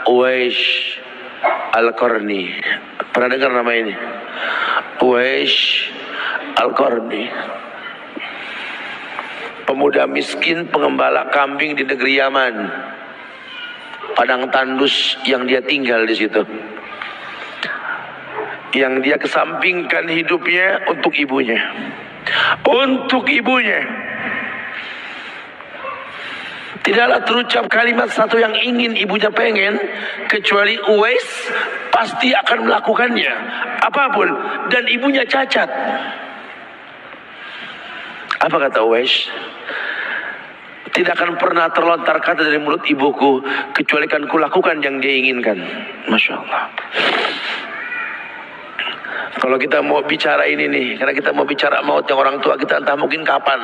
Uwais Al-Qarni. Pernah dengar nama ini? Uwais Al-Qarni. Pemuda miskin pengembala kambing di negeri Yaman. Padang tandus yang dia tinggal di situ. Yang dia kesampingkan hidupnya untuk ibunya. Untuk ibunya. Tidaklah terucap kalimat satu yang ingin ibunya pengen, kecuali Uwais pasti akan melakukannya. Apapun. Dan ibunya cacat. Apa kata Uwais? Tidak akan pernah terlontar kata dari mulut ibuku, kecuali kan kulakukan yang dia inginkan. Masya Allah. Kalau kita mau bicara ini nih, karena kita mau bicara mautnya orang tua kita, entah mungkin kapan.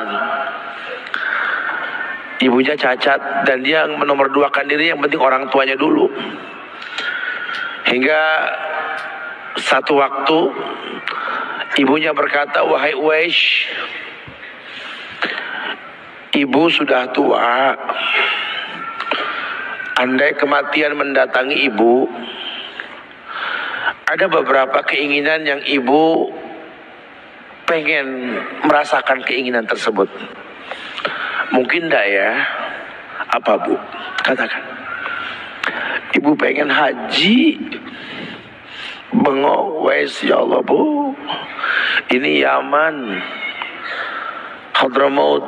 Ibunya cacat dan dia menomorduakan diri, yang penting orang tuanya dulu. Hingga satu waktu ibunya berkata, wahai Uwais, ibu sudah tua. Andai kematian mendatangi ibu, ada beberapa keinginan yang ibu pengen merasakan keinginan tersebut. Mungkin enggak ya? Apa bu? Katakan. Ibu pengen haji. Bengok, Uwais, ya Allah bu, ini Yaman, Hadramaut,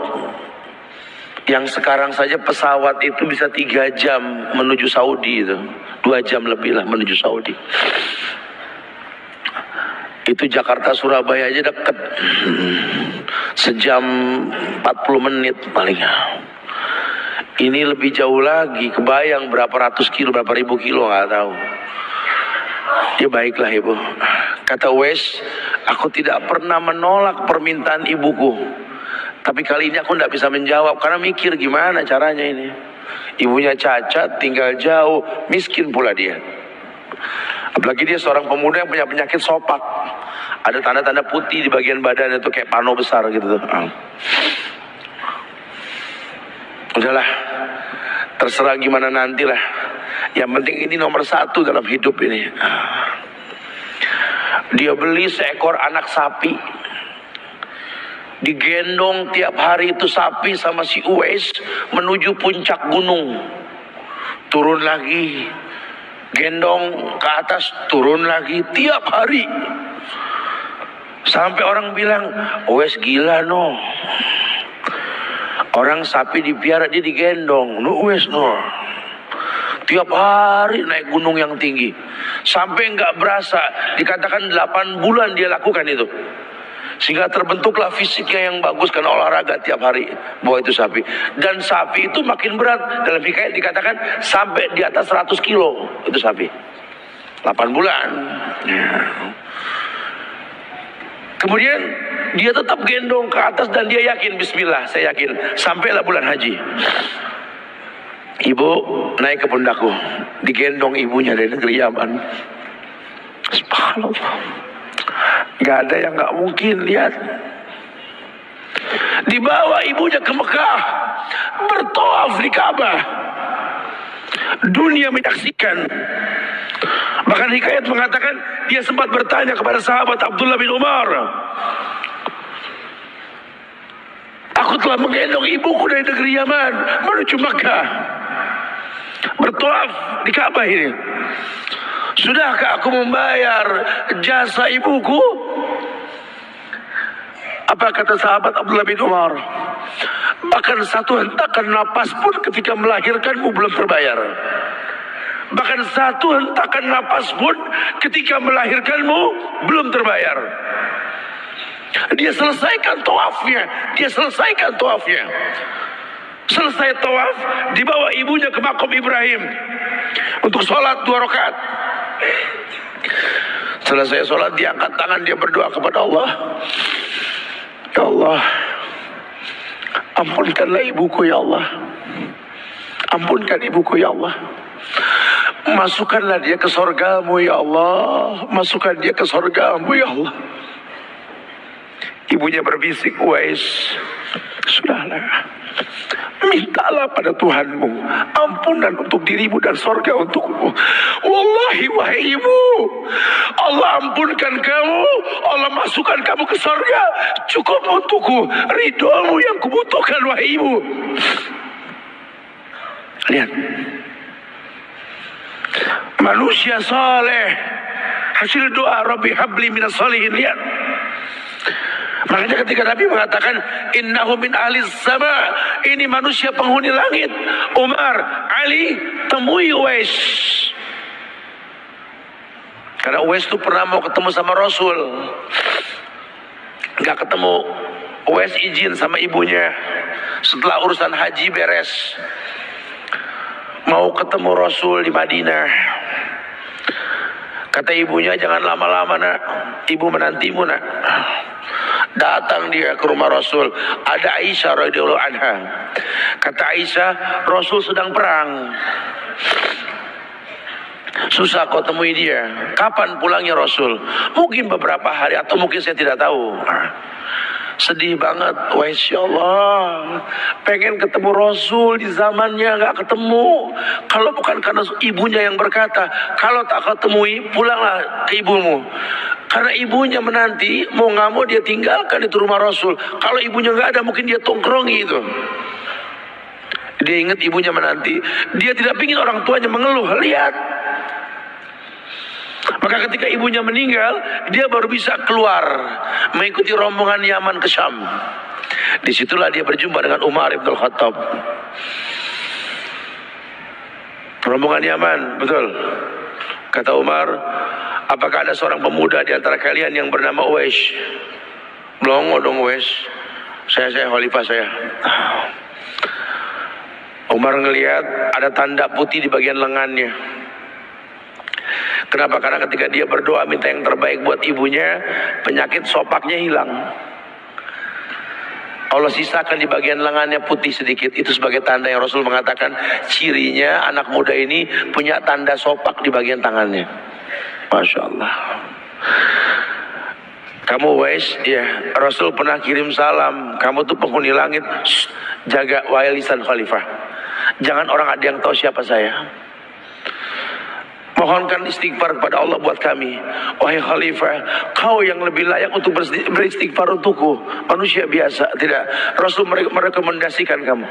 yang sekarang saja pesawat itu bisa 3 jam menuju Saudi itu. 2 jam lebih lah menuju Saudi. Itu Jakarta Surabaya aja deket. Sejam 40 menit paling. Ini lebih jauh lagi. Kebayang berapa ratus kilo, berapa ribu kilo, nggak tahu. Ya baiklah ibu. Kata Uwais, aku tidak pernah menolak permintaan ibuku. Tapi kali ini aku tidak bisa menjawab, karena mikir gimana caranya ini. Ibunya cacat, tinggal jauh, miskin pula dia. Apalagi dia seorang pemuda yang punya penyakit sopak. Ada tanda-tanda putih di bagian badan itu kayak pano besar gitu tuh. Udahlah, terserah gimana nantilah. Yang penting ini nomor 1 dalam hidup ini. Dia beli seekor anak sapi. Digendong tiap hari itu sapi sama si Uwais menuju puncak gunung. Turun lagi. Gendong ke atas, turun lagi tiap hari. Sampai orang bilang, Uwais gila no. Orang sapi dipiara, dia digendong. No Uwais no. Tiap hari naik gunung yang tinggi. Sampai nggak berasa, dikatakan 8 bulan dia lakukan itu. Sehingga terbentuklah fisiknya yang bagus karena olahraga tiap hari bawa itu sapi. Dan sapi itu makin berat. Dalam hikayat dikatakan sampai di atas 100 kilo itu sapi. 8 bulan. Kemudian dia tetap gendong ke atas dan dia yakin, bismillah, saya yakin. Sampailah bulan haji. Ibu naik ke pundakku. Digendong ibunya dari negeri Yaman. Subhanallah. Gak ada yang gak mungkin, lihat. Dibawa ibunya ke Mekah, bertawaf di Ka'bah. Dunia menyaksikan. Bahkan hikayat mengatakan dia sempat bertanya kepada sahabat Abdullah bin Umar, aku telah menggendong ibuku dari negeri Yaman menuju Mekah, bertawaf di Ka'bah ini. Sudahkah aku membayar jasa ibuku? Apa kata sahabat Abdullah bin Umar? Bahkan satu hentakan napas pun ketika melahirkanmu belum terbayar. Bahkan satu hentakan napas pun ketika melahirkanmu belum terbayar. Dia selesaikan tawafnya. Selesai tawaf, dibawa ibunya ke makom Ibrahim untuk sholat 2 rakaat. Selesai sholat, dia angkat tangan, dia berdoa kepada Allah. Ya Allah, ampunkanlah ibuku ya Allah. Ampunkan ibuku ya Allah. Masukkanlah dia ke surgamu ya Allah. Masukkan dia ke surgamu ya Allah. Ibunya berbisik, Uwais, sudahlah, mintalah pada Tuhanmu ampunan untuk dirimu dan sorga untukmu. Wallahi wahai ibu, Allah ampunkan kamu, Allah masukkan kamu ke sorga, cukup untukku ridhomu yang kubutuhkan wahai ibu. Lihat, manusia saleh hasil doa Rabbi habli minas salihin. Lihat, makanya ketika Nabi mengatakan innahu min ahli sama, ini manusia penghuni langit. Umar, Ali, temui Uwais. Karena Uwais itu pernah mau ketemu sama Rasul, nggak ketemu. Uwais izin sama ibunya setelah urusan haji beres, mau ketemu Rasul di Madinah. Kata ibunya, jangan lama-lama nak, ibu menantimu nak. Datang dia ke rumah Rasul, ada Aisyah radhiyallahu anha. Kata Aisyah, Rasul sedang perang, susah kau temui dia. Kapan pulangnya Rasul? Mungkin beberapa hari atau mungkin saya tidak tahu. Sedih banget, wah insya Allah pengen ketemu Rasul di zamannya, nggak ketemu. Kalau bukan karena ibunya yang berkata, kalau tak ketemui pulanglah ke ibumu. Karena ibunya menanti, mau nggak mau dia tinggalkan itu rumah Rasul. Kalau ibunya nggak ada, mungkin dia tongkrongi itu. Dia ingat ibunya menanti, dia tidak ingin orang tuanya mengeluh. Lihat, maka ketika ibunya meninggal, dia baru bisa keluar mengikuti rombongan Yaman ke Syam. Disitulah dia berjumpa dengan Umar ibn Khattab. Rombongan Yaman, betul. Kata Umar, apakah ada seorang pemuda di antara kalian yang bernama Uwais? Belongo dong Uwais. Saya khalifah saya. Umar ngelihat ada tanda putih di bagian lengannya. Kenapa? Karena ketika dia berdoa minta yang terbaik buat ibunya, penyakit sopaknya hilang. Allah sisakan di bagian lengannya putih sedikit. Itu sebagai tanda yang Rasul mengatakan cirinya anak muda ini punya tanda sopak di bagian tangannya. Masya Allah. Kamu Uwais, ya Rasul pernah kirim salam, kamu tuh penghuni langit. Shh, jaga wahai lisan khalifah, jangan orang ada yang tahu siapa saya. Mohonkan istighfar kepada Allah buat kami. Wahai khalifah, kau yang lebih layak untuk beristighfar untukku. Manusia biasa, tidak. Rasul merekomendasikan kamu.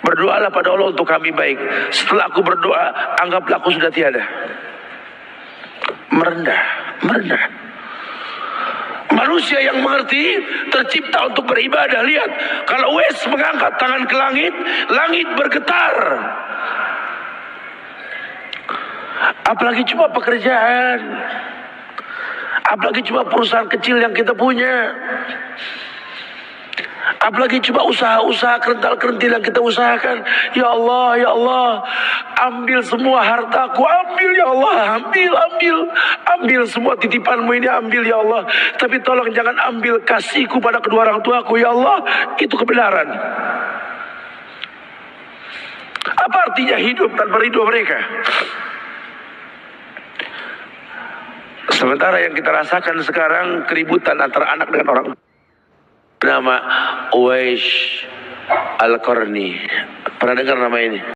Berdoalah pada Allah untuk kami baik. Setelah aku berdoa, anggaplah aku sudah tiada. Merendah. Manusia yang mengerti tercipta untuk beribadah. Lihat, kalau Uwais mengangkat tangan ke langit, langit bergetar. Apalagi cuma pekerjaan, apalagi cuma perusahaan kecil yang kita punya, apalagi cuma usaha-usaha kerental-kerentil yang kita usahakan. Ya Allah, ambil semua hartaku, ambil ya Allah, ambil semua titipanmu ini, ambil ya Allah. Tapi tolong jangan ambil kasihku pada kedua orang tuaku ya Allah. Itu kebenaran. Apa artinya hidup tanpa ridho mereka? Sementara yang kita rasakan sekarang keributan antara anak dengan orang bernama Uwais Al-Qarni. Pernah dengar nama ini?